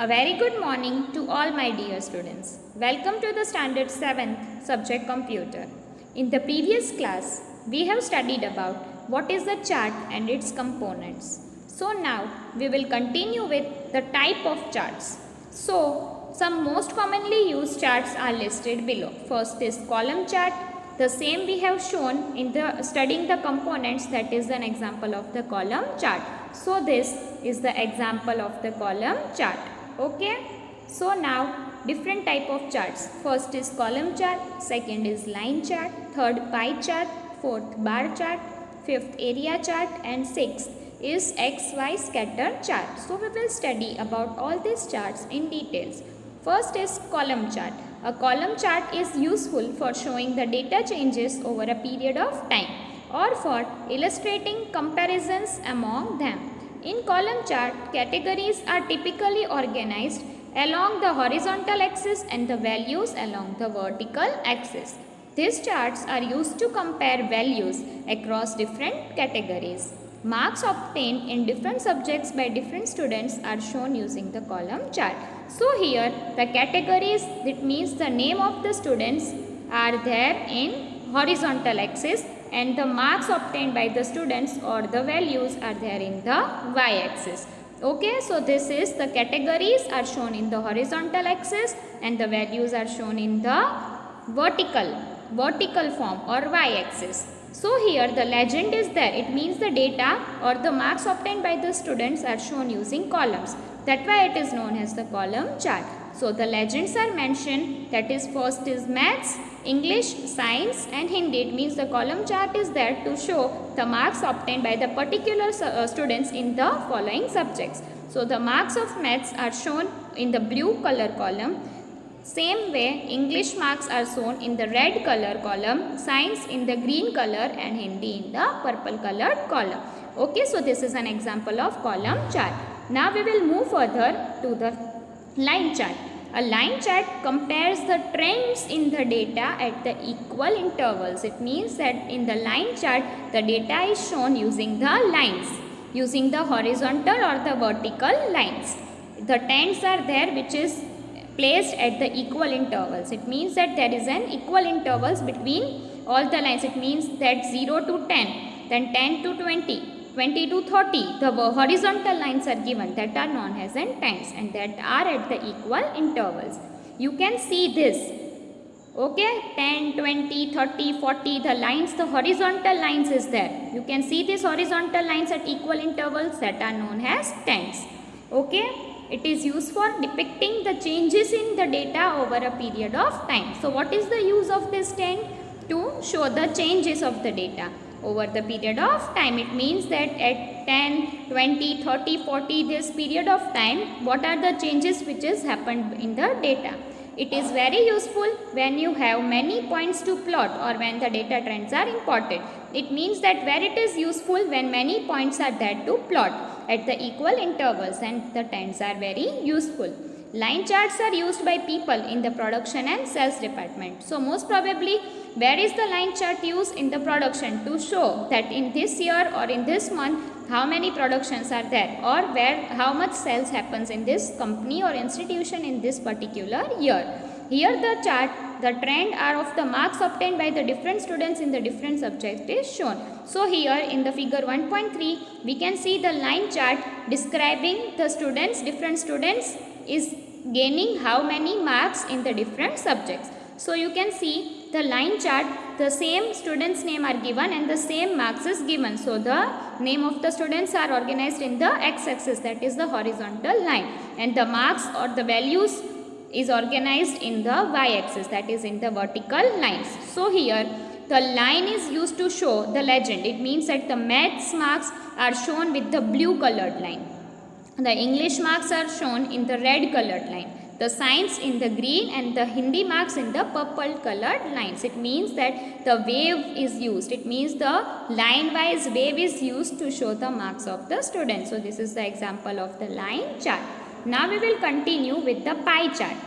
A very good morning to all my dear students. Welcome to the standard 7th subject computer. In the previous class, we have studied about what is the chart and its components. So now we will continue with the type of charts. So some most commonly used charts are listed below. First is column chart. The same we have shown in the studying the components, that is an example of the column chart. So this is the example of the column chart. Okay, so now different type of charts. First is column chart, second is line chart, third pie chart, fourth bar chart, fifth area chart, and sixth is XY scatter chart. So we will study about all these charts in details. First is column chart. A column chart is useful for showing the data changes over a period of time or for illustrating comparisons among them. In column chart, categories are typically organized along the horizontal axis and the values along the vertical axis. These charts are used to compare values across different categories. Marks obtained in different subjects by different students are shown using the column chart. So here the categories, that means the name of the students, are there in horizontal axis, and the marks obtained by the students or the values are there in the y-axis. Okay, so this is the categories are shown in the horizontal axis and the values are shown in the vertical form or y-axis. So here the legend is there. It means the data or the marks obtained by the students are shown using columns. That's why it is known as the column chart. So the legends are mentioned, that is first is maths, English, science and Hindi. It means the column chart is there to show the marks obtained by the particular students in the following subjects. So the marks of maths are shown in the blue color column. Same way English marks are shown in the red color column, science in the green color and Hindi in the purple colored column. Okay, so this is an example of column chart. Now we will move further to the line chart. A line chart compares the trends in the data at the equal intervals. It means that in the line chart, the data is shown using the lines, using the horizontal or the vertical lines. The trends are there which is placed at the equal intervals. It means that there is an equal intervals between all the lines. It means that 0 to 10, then 10 to 20. 20 to 30, the horizontal lines are given, that are known as trends and that are at the equal intervals. You can see this. Okay, 10, 20, 30, 40, the lines, the horizontal lines is there. You can see these horizontal lines at equal intervals, that are known as trends. Okay, it is used for depicting the changes in the data over a period of time. So what is the use of this trend? To show the changes of the data over the period of time. It means that at 10, 20, 30, 40, this period of time, what are the changes which has happened in the data. It is very useful when you have many points to plot or when the data trends are important. It means that where it is useful when many points are there to plot at the equal intervals and the trends are very useful. Line charts are used by people in the production and sales department. So most probably, where is the line chart used? In the production, to show that in this year or in this month how many productions are there or where how much sales happens in this company or institution in this particular year. Here the chart, the trend are of the marks obtained by the different students in the different subject is shown. So here in the figure 1.3 we can see the line chart describing the students, different students is gaining how many marks in the different subjects. So you can see the line chart, the same students name are given and the same marks is given. So the name of the students are organized in the x-axis, that is the horizontal line, and the marks or the values is organized in the y-axis, that is in the vertical lines. So here the line is used to show the legend. It means that the maths marks are shown with the blue colored line. The English marks are shown in the red colored line. The science in the green and the Hindi marks in the purple colored lines. It means that the wave is used. It means the line wise wave is used to show the marks of the students. So this is the example of the line chart. Now we will continue with the pie chart.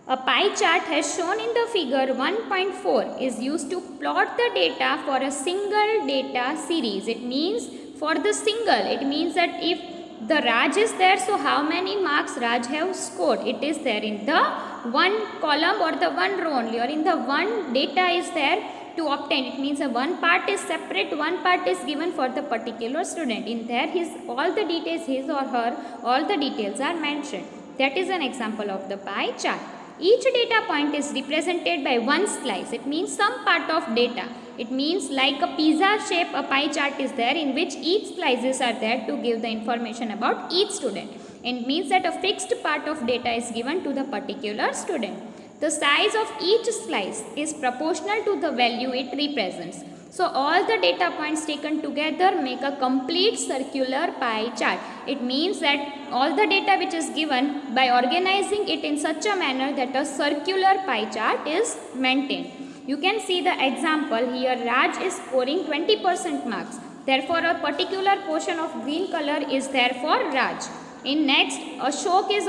A pie chart as shown in the figure 1.4 is used to plot the data for a single data series. It means for the single, it means that if the Raj is there, so how many marks Raj have scored? It is there in the one column or the one row only, or in the one data is there to obtain. It means one part is separate, one part is given for the particular student. In there all the details, his or her, all the details are mentioned. That is an example of the pie chart. Each data point is represented by one slice. It means some part of data. It means like a pizza shape, a pie chart is there in which each slices are there to give the information about each student. It means that a fixed part of data is given to the particular student. The size of each slice is proportional to the value it represents. So all the data points taken together make a complete circular pie chart. It means that all the data which is given, by organizing it in such a manner that a circular pie chart is maintained. You can see the example here. Raj is scoring 20% marks. Therefore, a particular portion of green color is there for Raj. In next, Ashok is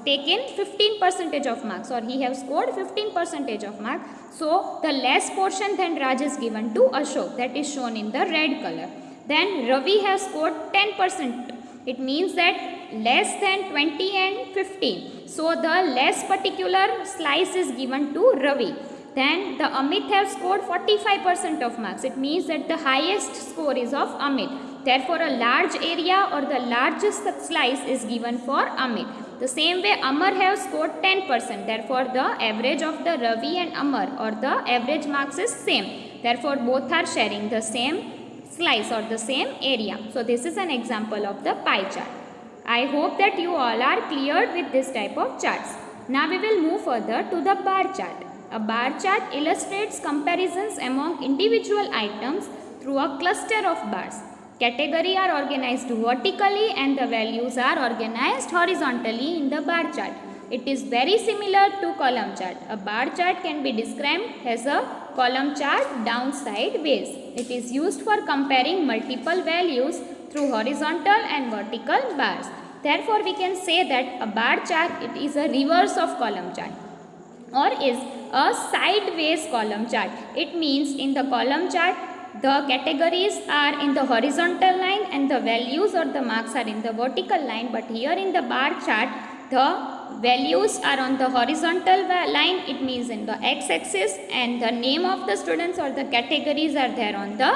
taken 15% of marks, or he have scored 15% of marks. So the less portion than Raj is given to Ashok, that is shown in the red color. Then Ravi has scored 10%. It means that less than 20 and 15. So the less particular slice is given to Ravi. Then the Amit have scored 45% of marks. It means that the highest score is of Amit. Therefore a large area or the largest slice is given for Amit. The same way Amar have scored 10%. Therefore the average of the Ravi and Amar, or the average marks, is same. Therefore both are sharing the same slice or the same area. So this is an example of the pie chart. I hope that you all are cleared with this type of charts. Now we will move further to the bar chart. A bar chart illustrates comparisons among individual items through a cluster of bars. Categories are organized vertically and the values are organized horizontally in the bar chart. It is very similar to column chart. A bar chart can be described as a column chart downside ways. It is used for comparing multiple values through horizontal and vertical bars. Therefore, we can say that a bar chart, it is a reverse of column chart, or is a sideways column chart. It means in the column chart, the categories are in the horizontal line and the values or the marks are in the vertical line. But here in the bar chart, the values are on the horizontal line. It means in the x-axis, and the name of the students or the categories are there on the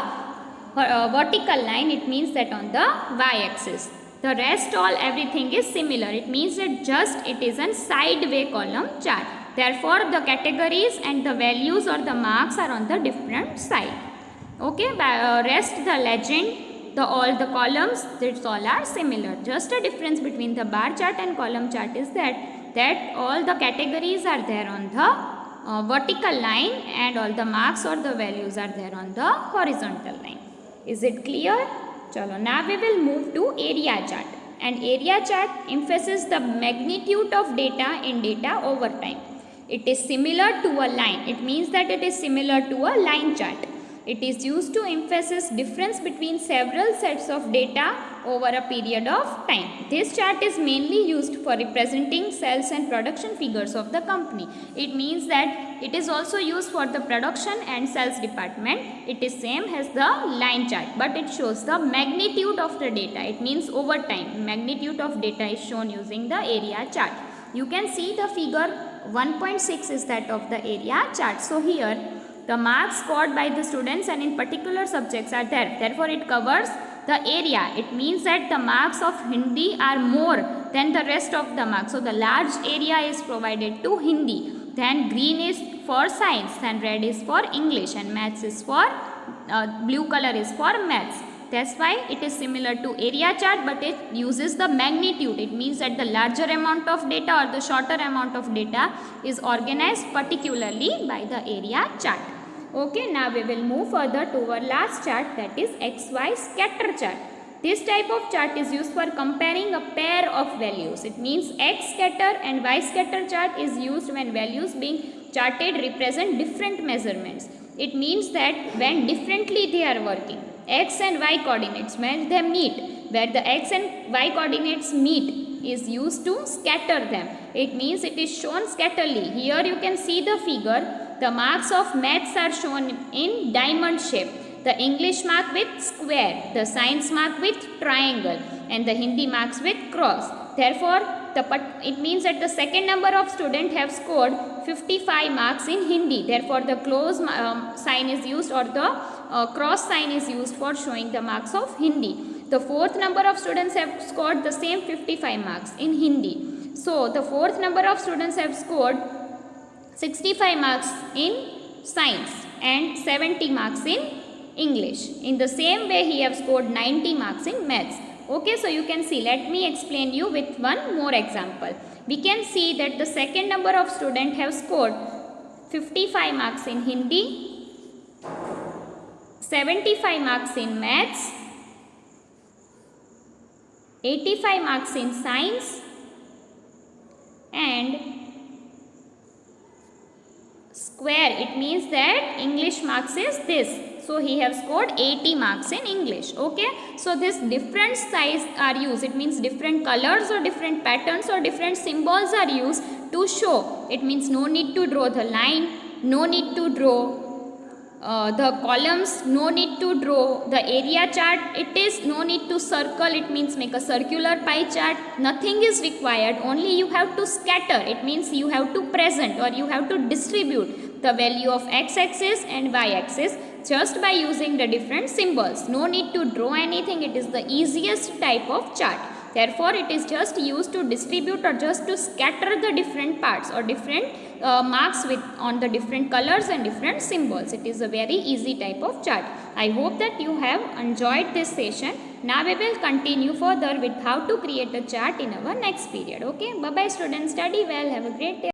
vertical line. It means that on the y-axis. The rest all everything is similar. It means that just it is a sideway column chart. Therefore, the categories and the values or the marks are on the different side. Okay, rest the legend, all the columns, that's all are similar. Just a difference between the bar chart and column chart is that all the categories are there on the vertical line and all the marks or the values are there on the horizontal line. Is it clear? Chalo, now we will move to area chart. And area chart emphasizes the magnitude of data in data over time. It is similar to a line. It means that it is similar to a line chart. It is used to emphasize difference between several sets of data over a period of time. This chart is mainly used for representing sales and production figures of the company. It means that it is also used for the production and sales department. It is same as the line chart, but it shows the magnitude of the data. It means over time. Magnitude of data is shown using the area chart. You can see the figure 1.6 is that of the area chart. So here the marks scored by the students and in particular subjects are there. Therefore, it covers the area. It means that the marks of Hindi are more than the rest of the marks. So, the large area is provided to Hindi. Then green is for science, and red is for English, and maths is for, blue color is for maths. That's why it is similar to area chart, but it uses the magnitude. It means that the larger amount of data or the shorter amount of data is organized particularly by the area chart. Okay, now we will move further to our last chart, that is XY scatter chart. This type of chart is used for comparing a pair of values. It means X scatter and Y scatter chart is used when values being charted represent different measurements. It means that when differently they are working, X and Y coordinates, when they meet, where the X and Y coordinates meet is used to scatter them. It means it is shown scatterly. Here you can see the figure. The marks of maths are shown in diamond shape. The English mark with square, the science mark with triangle, and the Hindi marks with cross. Therefore, it means that the second number of students have scored 55 marks in Hindi. Therefore, the close sign is used, or the cross sign is used for showing the marks of Hindi. The fourth number of students have scored the same 55 marks in Hindi. So, the fourth number of students have scored 65 marks in science and 70 marks in English. In the same way, he have scored 90 marks in maths. Okay, so you can see, let me explain you with one more example. We can see that the second number of students have scored 55 marks in Hindi, 75 marks in maths, 85 marks in science, and square, it means that English marks is this. So, he have scored 80 marks in English. Okay. So, this different size are used. It means different colors or different patterns or different symbols are used to show. It means no need to draw the line, no need to draw the columns, no need to draw the area chart. It is no need to circle. It means make a circular pie chart. Nothing is required. Only you have to scatter. It means you have to present, or you have to distribute the value of x-axis and y-axis just by using the different symbols. No need to draw anything. It is the easiest type of chart. Therefore, it is just used to distribute or just to scatter the different parts or different marks on the different colors and different symbols. It is a very easy type of chart. I hope that you have enjoyed this session. Now we will continue further with how to create a chart in our next period. Okay. Bye bye students. Study well. Have a great day.